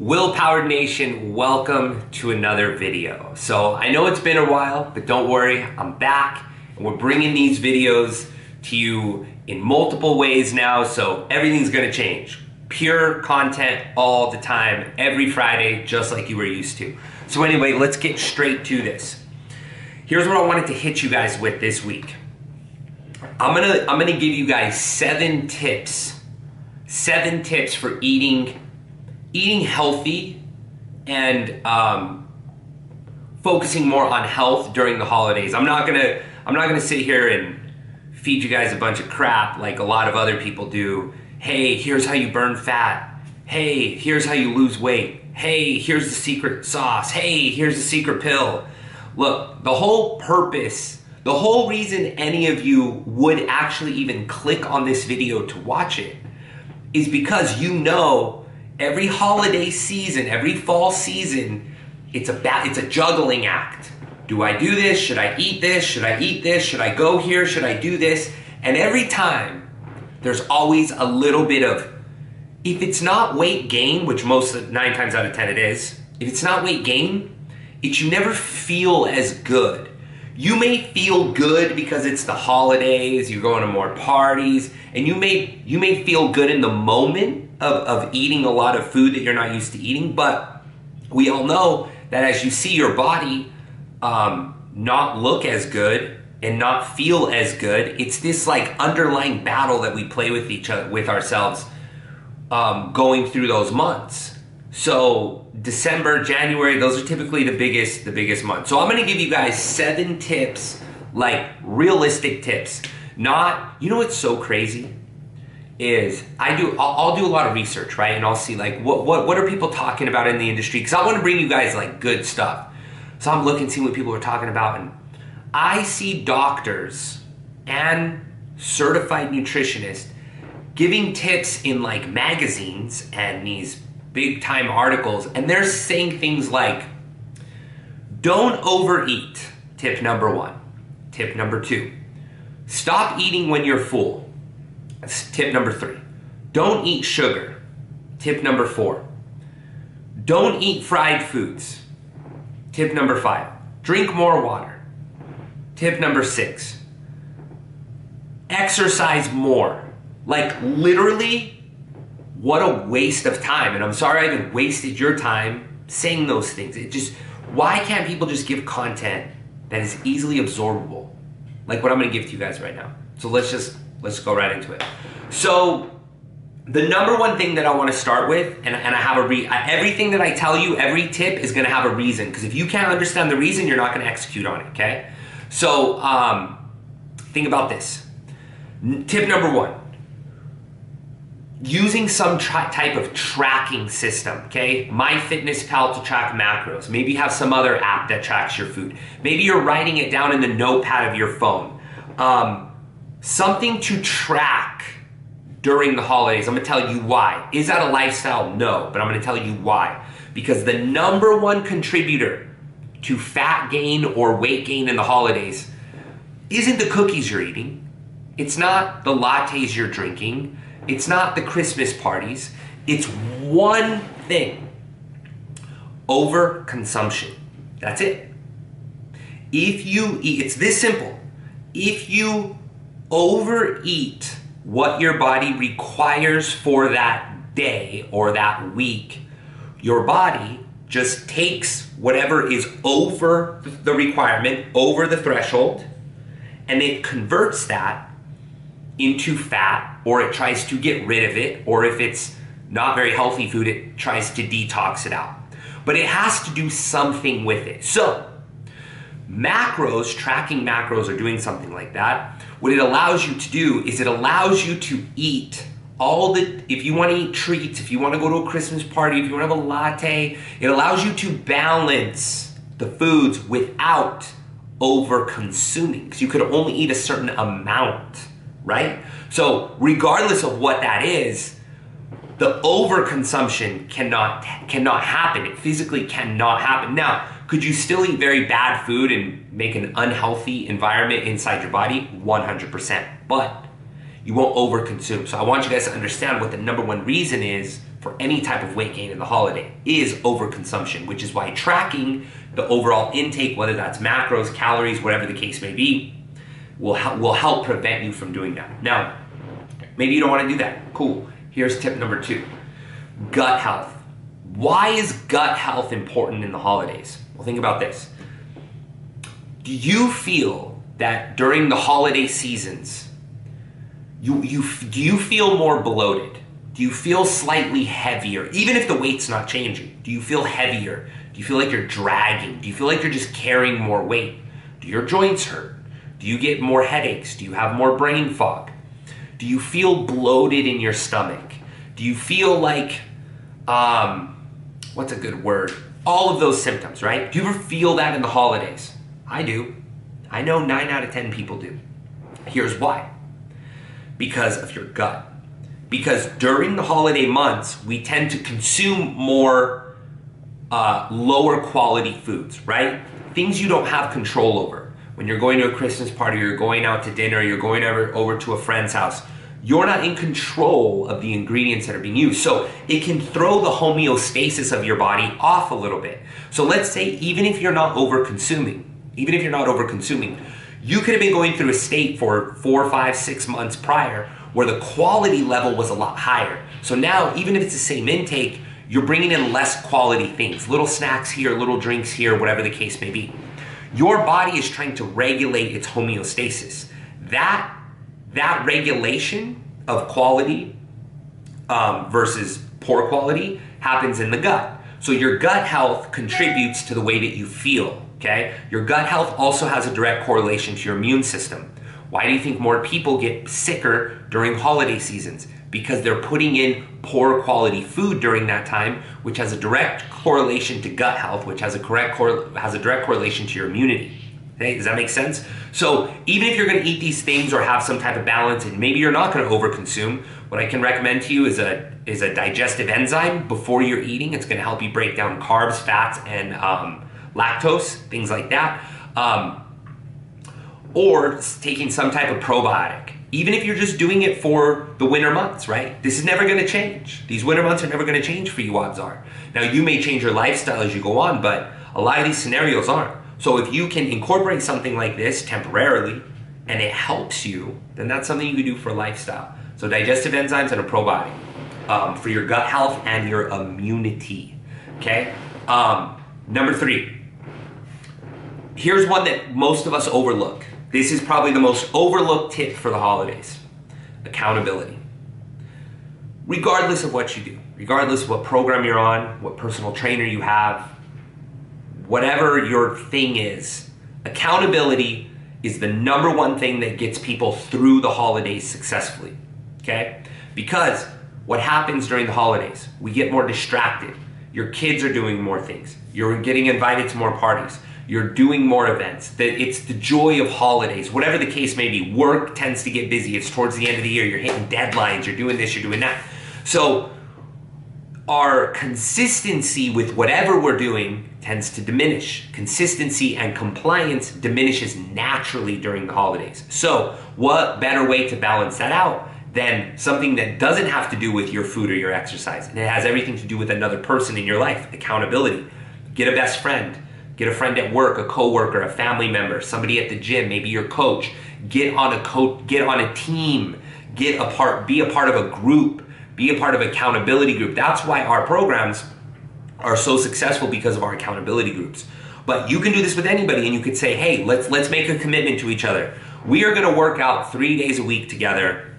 Willpower Nation, welcome to another video. So I know it's been a while, but don't worry, I'm back and we're bringing these videos to you in multiple ways now, so everything's gonna change. Pure content all the time, every Friday, just like you were used to. So anyway, let's get straight to this. Here's what I wanted to hit you guys with this week. I'm gonna give you guys 7 tips for eating healthy and focusing more on health during the holidays. I'm not gonna sit here and feed you guys a bunch of crap like a lot of other people do. Hey, here's how you burn fat. Hey, here's how you lose weight. Hey, here's the secret sauce. Hey, here's the secret pill. Look, the whole purpose, the whole reason any of you would actually even click on this video to watch it is because you know every holiday season, every fall season, it's a juggling act. Do I do this? Should I eat this? Should I eat this? Should I go here? Should I do this? And every time, there's always a little bit of, if it's not weight gain, which 9 times out of 10 it is, if it's not weight gain, you never feel as good. You may feel good because it's the holidays, you're going to more parties, and you may feel good in the moment of eating a lot of food that you're not used to eating, but we all know that as you see your body not look as good and not feel as good, it's this like underlying battle that we play with each other, with ourselves, going through those months. So December, January, those are typically the biggest months. So I'm gonna give you guys 7 tips, like realistic tips. Not, you know what's so crazy? Is I'll do a lot of research, right? And I'll see like what are people talking about in the industry? Because I want to bring you guys like good stuff. So I'm looking, seeing what people are talking about, and I see doctors and certified nutritionists giving tips in like magazines and these big time articles, and they're saying things like, don't overeat, tip number 1. Tip number 2, stop eating when you're full. That's tip number 3. Don't eat sugar. Tip number 4. Don't eat fried foods. Tip number 5. Drink more water. Tip number 6. Exercise more. Like literally, what a waste of time. And I'm sorry I even wasted your time saying those things. Why can't people just give content that is easily absorbable? Like what I'm gonna give to you guys right now. So let's go right into it. So the number one thing that I want to start with, and I have everything that I tell you, every tip is going to have a reason, because if you can't understand the reason, you're not going to execute on it, okay? So think about this. Tip number 1, using some type of tracking system, okay? MyFitnessPal to track macros. Maybe you have some other app that tracks your food. Maybe you're writing it down in the notepad of your phone. Something to track during the holidays. I'm gonna tell you why. Is that a lifestyle? No, but I'm gonna tell you why. Because the number 1 contributor to fat gain or weight gain in the holidays isn't the cookies you're eating. It's not the lattes you're drinking. It's not the Christmas parties. It's one thing: overconsumption. That's it. If you eat, it's this simple. If you overeat what your body requires for that day or that week, your body just takes whatever is over the requirement, over the threshold, and it converts that into fat, or it tries to get rid of it, or if it's not very healthy food, it tries to detox it out. But it has to do something with it. So macros, tracking macros, or doing something like that, what it allows you to do is it allows you to eat if you want to eat treats, if you want to go to a Christmas party, if you want to have a latte, it allows you to balance the foods without over consuming, because you could only eat a certain amount, right? So regardless of what that is, the overconsumption cannot happen. It physically cannot happen. Now, could you still eat very bad food and make an unhealthy environment inside your body? 100%. But you won't overconsume. So I want you guys to understand what the number 1 reason is for any type of weight gain in the holiday is overconsumption, which is why tracking the overall intake, whether that's macros, calories, whatever the case may be, will help prevent you from doing that. Now, maybe you don't want to do that. Cool. Here's tip number 2. Gut health. Why is gut health important in the holidays? Well, think about this. Do you feel that during the holiday seasons, do you feel more bloated? Do you feel slightly heavier? Even if the weight's not changing, do you feel heavier? Do you feel like you're dragging? Do you feel like you're just carrying more weight? Do your joints hurt? Do you get more headaches? Do you have more brain fog? Do you feel bloated in your stomach? Do you feel like, what's a good word? All of those symptoms, right? Do you ever feel that in the holidays? I do. I know 9 out of 10 people do. Here's why. Because of your gut. Because during the holiday months, we tend to consume more lower quality foods, right? Things you don't have control over. When you're going to a Christmas party, you're going out to dinner, you're going over to a friend's house, you're not in control of the ingredients that are being used. So it can throw the homeostasis of your body off a little bit. So let's say even if you're not over consuming, you could have been going through a state for 4, 5, 6 months prior where the quality level was a lot higher. So now, even if it's the same intake, you're bringing in less quality things, little snacks here, little drinks here, whatever the case may be. Your body is trying to regulate its homeostasis. That regulation of quality versus poor quality happens in the gut. So your gut health contributes to the way that you feel, okay? Your gut health also has a direct correlation to your immune system. Why do you think more people get sicker during holiday seasons? Because they're putting in poor quality food during that time, which has a direct correlation to gut health, which has a direct correlation to your immunity. Okay, does that make sense? So even if you're gonna eat these things or have some type of balance, and maybe you're not gonna overconsume, what I can recommend to you is a digestive enzyme before you're eating. It's gonna help you break down carbs, fats, and lactose, things like that. Or taking some type of probiotic. Even if you're just doing it for the winter months, right? This is never gonna change. These winter months are never gonna change for you, odds are. Now you may change your lifestyle as you go on, but a lot of these scenarios aren't. So if you can incorporate something like this temporarily and it helps you, then that's something you can do for a lifestyle. So digestive enzymes and a probiotic for your gut health and your immunity, okay? Number 3, here's one that most of us overlook. This is probably the most overlooked tip for the holidays. Accountability. Regardless of what you do, regardless of what program you're on, what personal trainer you have, whatever your thing is, accountability is the number one thing that gets people through the holidays successfully, okay? Because what happens during the holidays, we get more distracted. Your kids are doing more things. You're getting invited to more parties. You're doing more events. It's the joy of holidays, whatever the case may be. Work tends to get busy. It's towards the end of the year. You're hitting deadlines. You're doing this, you're doing that. So our consistency with whatever we're doing tends to diminish. Consistency and compliance diminishes naturally during the holidays. So what better way to balance that out than something that doesn't have to do with your food or your exercise, and it has everything to do with another person in your life? Accountability. Get a best friend. Get a friend at work, a coworker, a family member, somebody at the gym, maybe your coach. Get on a team. Be a part of a group. Be a part of an accountability group. That's why our programs are so successful, because of our accountability groups. But you can do this with anybody, and you could say, hey, let's make a commitment to each other. We are gonna work out 3 days a week together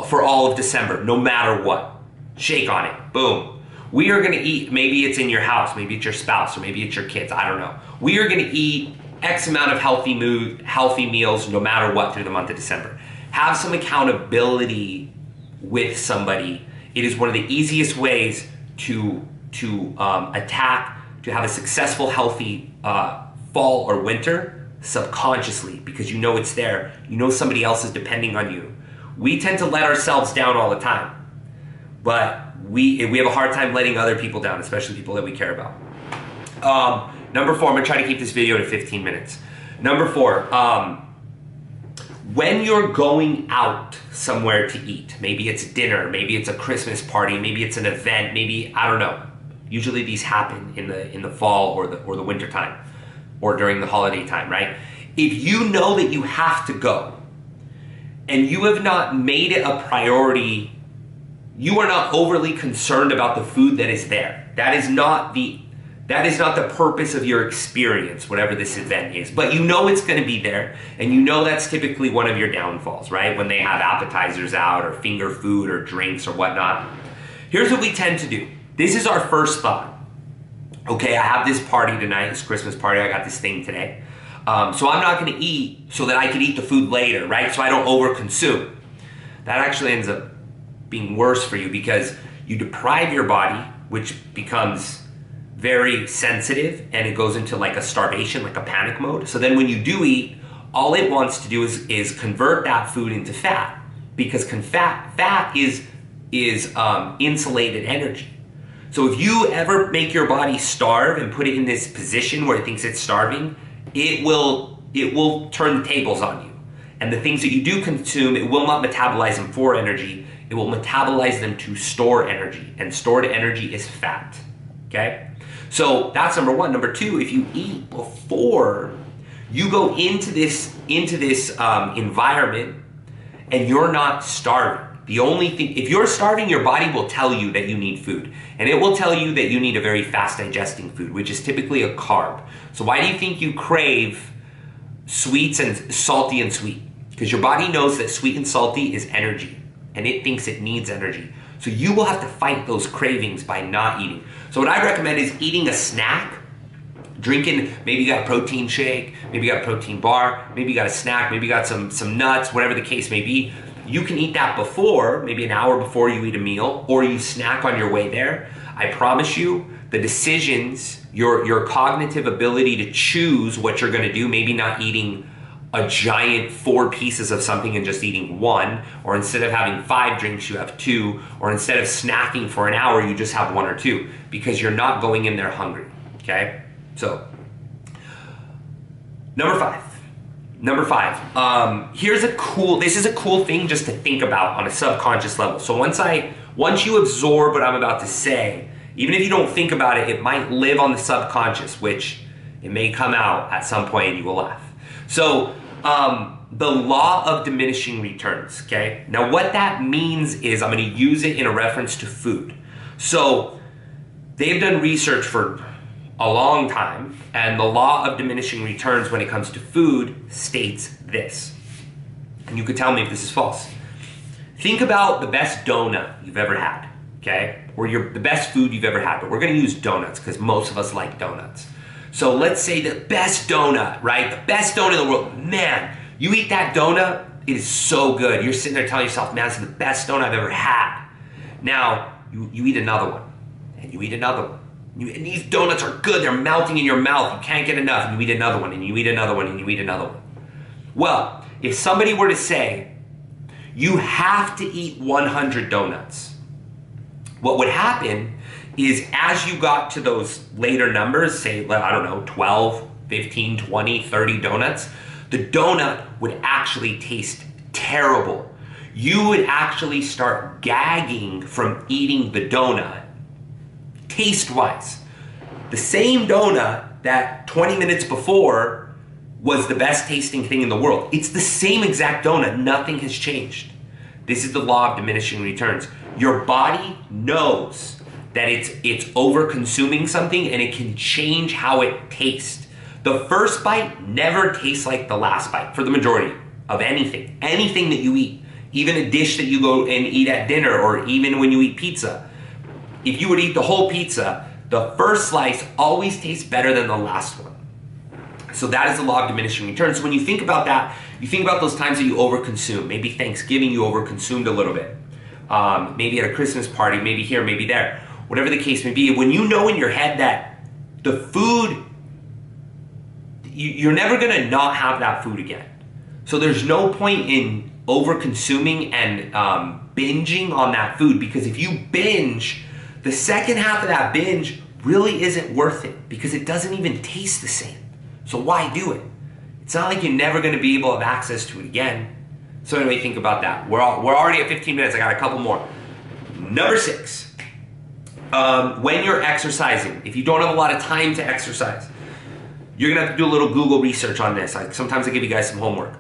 for all of December, no matter what. Shake on it, boom. We are gonna eat, maybe it's in your house, maybe it's your spouse, or maybe it's your kids, I don't know. We are gonna eat X amount of healthy meals no matter what through the month of December. Have some accountability with somebody. It is one of the easiest ways to have a successful, healthy fall or winter subconsciously, because you know it's there. You know somebody else is depending on you. We tend to let ourselves down all the time, but we have a hard time letting other people down, especially people that we care about. Number 4, I'm gonna try to keep this video to 15 minutes. Number 4, when you're going out somewhere to eat, maybe it's dinner, maybe it's a Christmas party, maybe it's an event, maybe, I don't know. Usually these happen in the fall or the winter time or during the holiday time, right? If you know that you have to go and you have not made it a priority, you are not overly concerned about the food that is there. That is not the purpose of your experience, whatever this event is. But you know it's going to be there, and you know that's typically one of your downfalls, right? When they have appetizers out or finger food or drinks or whatnot. Here's what we tend to do. This is our first thought. Okay, I have this party tonight, this Christmas party, I got this thing today. So I'm not going to eat so that I can eat the food later, right? So I don't overconsume. That actually ends up being worse for you because you deprive your body, which becomes very sensitive, and it goes into like a starvation, like a panic mode. So then when you do eat, all it wants to do is convert that food into fat, because fat is insulated energy. So if you ever make your body starve and put it in this position where it thinks it's starving, it will turn the tables on you. And the things that you do consume, it will not metabolize them for energy. It will metabolize them to store energy, and stored energy is fat. Okay? So that's number one. Number two, if you eat before you go into this environment and you're not starving, the only thing, if you're starving, your body will tell you that you need food, and it will tell you that you need a very fast digesting food, which is typically a carb. So why do you think you crave sweets and salty and sweet? Because your body knows that sweet and salty is energy, and it thinks it needs energy. So you will have to fight those cravings by not eating. So what I recommend is eating a snack, drinking, maybe you got a protein shake, maybe you got a protein bar, maybe you got a snack, maybe you got some nuts, whatever the case may be. You can eat that before, maybe an hour before you eat a meal, or you snack on your way there. I promise you, the decisions, your cognitive ability to choose what you're gonna do, maybe not eating a giant 4 pieces of something and just eating 1, or instead of having 5 drinks, you have 2, or instead of snacking for an hour, you just have 1 or 2, because you're not going in there hungry, okay? So, number five, this is a cool thing just to think about on a subconscious level. So once you absorb what I'm about to say, even if you don't think about it, it might live on the subconscious, which it may come out at some point and you will laugh. So, the law of diminishing returns, okay? Now what that means is, I'm gonna use it in a reference to food. So, they've done research for a long time, and the law of diminishing returns when it comes to food states this. And you could tell me if this is false. Think about the best donut you've ever had, okay? Or the best food you've ever had, but we're gonna use donuts because most of us like donuts. So let's say the best donut, right? The best donut in the world. Man, you eat that donut, it is so good. You're sitting there telling yourself, man, this is the best donut I've ever had. Now, you eat another one, and you eat another one. And these donuts are good, they're melting in your mouth, you can't get enough, and you eat another one, and you eat another one, and you eat another one. Well, if somebody were to say, you have to eat 100 donuts, what would happen is as you got to those later numbers, say, I don't know, 12, 15, 20, 30 donuts, the donut would actually taste terrible. You would actually start gagging from eating the donut. Taste-wise, the same donut that 20 minutes before was the best tasting thing in the world. It's the same exact donut, nothing has changed. This is the law of diminishing returns. Your body knows that it's over-consuming something, and it can change how it tastes. The first bite never tastes like the last bite for the majority of anything. Anything that you eat, even a dish that you go and eat at dinner, or even when you eat pizza. If you would eat the whole pizza, the first slice always tastes better than the last one. So that is the law of diminishing returns. So when you think about that, you think about those times that you overconsume. Maybe Thanksgiving you overconsumed a little bit. Maybe at a Christmas party, maybe here, maybe there. Whatever the case may be, when you know in your head that the food, you're never gonna not have that food again. So there's no point in over-consuming and binging on that food, because if you binge, the second half of that binge really isn't worth it, because it doesn't even taste the same. So why do it? It's not like you're never gonna be able to have access to it again. So anyway, think about that. We're already at 15 minutes. I got a couple more. Number 6, when you're exercising, if you don't have a lot of time to exercise, you're gonna have to do a little Google research on this. Sometimes I give you guys some homework.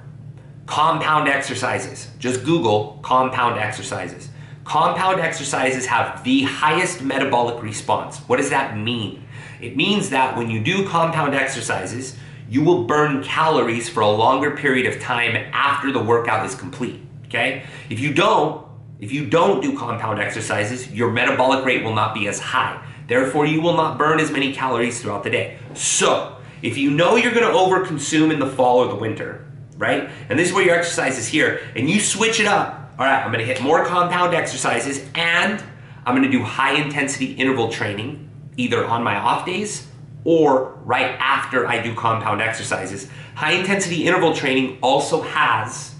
Compound exercises. Just Google compound exercises. Compound exercises have the highest metabolic response. What does that mean? It means that when you do compound exercises, you will burn calories for a longer period of time after the workout is complete, okay? If you don't do compound exercises, your metabolic rate will not be as high. Therefore, you will not burn as many calories throughout the day. So, if you know you're gonna overconsume in the fall or the winter, right? And this is where your exercise is here, and you switch it up. All right, I'm gonna hit more compound exercises, and I'm gonna do high intensity interval training, either on my off days or right after I do compound exercises. High intensity interval training also has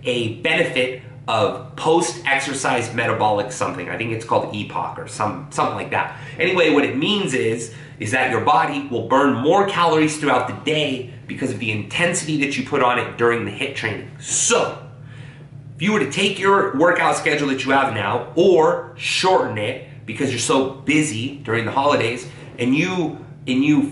a benefit of post-exercise metabolic something. I think it's called EPOC or something like that. Anyway, what it means is that your body will burn more calories throughout the day because of the intensity that you put on it during the HIIT training. So, if you were to take your workout schedule that you have now or shorten it because you're so busy during the holidays, and you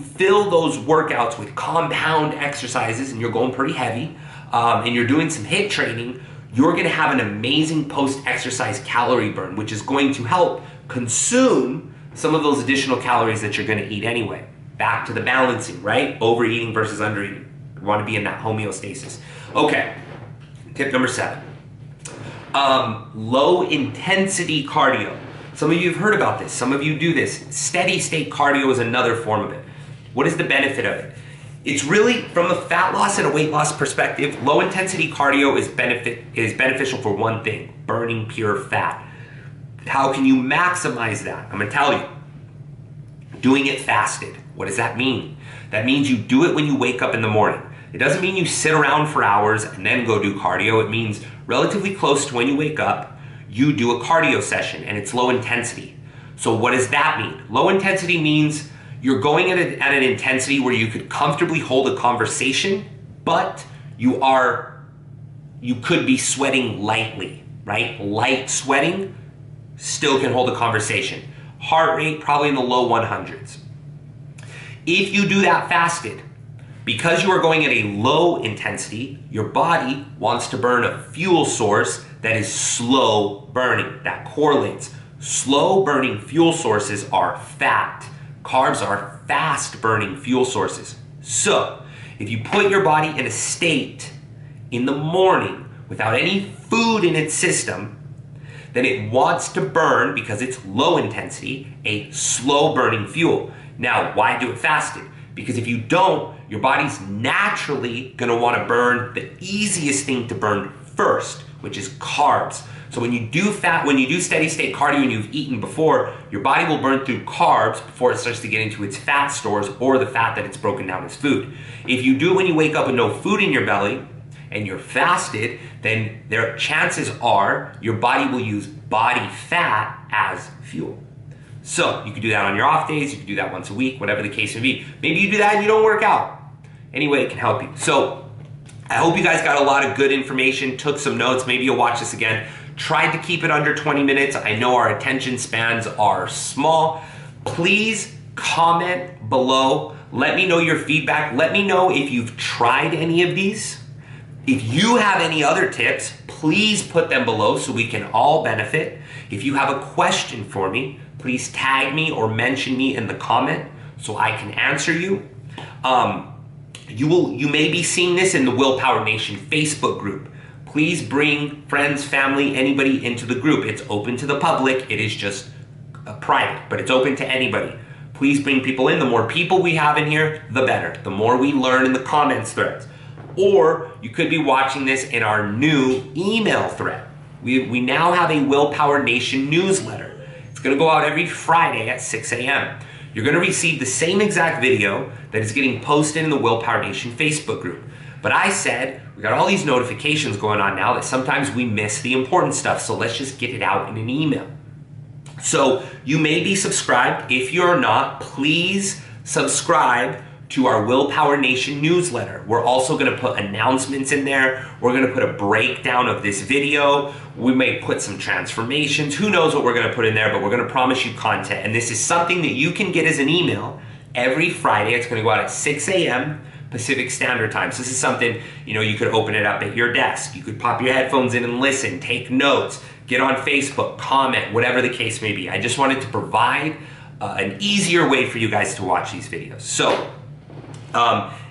fill those workouts with compound exercises, and you're going pretty heavy, and you're doing some HIIT training, you're gonna have an amazing post-exercise calorie burn, which is going to help consume some of those additional calories that you're gonna eat anyway. Back to the balancing, right? Overeating versus undereating. We wanna be in that homeostasis. Okay, tip number 7. Low intensity cardio. Some of you have heard about this. Some of you do this. Steady state cardio is another form of it. What is the benefit of it? It's really, from a fat loss and a weight loss perspective, low intensity cardio is beneficial for one thing: burning pure fat. How can you maximize that? I'm gonna tell you. Doing it fasted. What does that mean? That means you do it when you wake up in the morning. It doesn't mean you sit around for hours and then go do cardio. It means relatively close to when you wake up, you do a cardio session, and it's low intensity. So what does that mean? Low intensity means you're going at an intensity where you could comfortably hold a conversation, but you could be sweating lightly, right? Light sweating still can hold a conversation. Heart rate probably in the low 100s. If you do that fasted, because you are going at a low intensity, your body wants to burn a fuel source that is slow burning. That correlates. Slow burning fuel sources are fat. Carbs are fast burning fuel sources. So, if you put your body in a state in the morning without any food in its system, then it wants to burn, because it's low intensity, a slow burning fuel. Now, why do it fasted? Because if you don't, your body's naturally gonna wanna burn the easiest thing to burn first, which is carbs. So when you do steady state cardio and you've eaten before, your body will burn through carbs before it starts to get into its fat stores or the fat that it's broken down as food. If you do it when you wake up with no food in your belly and you're fasted, then chances are your body will use body fat as fuel. So you can do that on your off days, you can do that once a week, whatever the case may be. Maybe you do that and you don't work out. Anyway, it can help you. So I hope you guys got a lot of good information, took some notes. Maybe you'll watch this again. Tried to keep it under 20 minutes. I know our attention spans are small. Please comment below. Let me know your feedback. Let me know if you've tried any of these. If you have any other tips, please put them below so we can all benefit. If you have a question for me, please tag me or mention me in the comment so I can answer you. You may be seeing this in the Willpower Nation Facebook group. Please bring friends, family, anybody into the group. It's open to the public. It is just private, but it's open to anybody. Please bring people in. The more people we have in here, the better. The more we learn in the comments threads. Or you could be watching this in our new email thread. We now have a Willpower Nation newsletter. It's gonna go out every Friday at 6 a.m. You're gonna receive the same exact video that is getting posted in the Willpower Nation Facebook group. But I said, we got all these notifications going on now that sometimes we miss the important stuff, so let's just get it out in an email. So you may be subscribed. If you're not, please subscribe to our Willpower Nation newsletter. We're also gonna put announcements in there. We're gonna put a breakdown of this video. We may put some transformations. Who knows what we're gonna put in there, but we're gonna promise you content. And this is something that you can get as an email every Friday. It's gonna go out at 6 a.m. Pacific Standard Time. So this is something, you could open it up at your desk. You could pop your headphones in and listen, take notes, get on Facebook, comment, whatever the case may be. I just wanted to provide an easier way for you guys to watch these videos. So,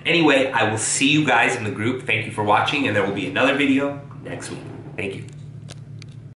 anyway, I will see you guys in the group. Thank you for watching, and there will be another video next week. Thank you.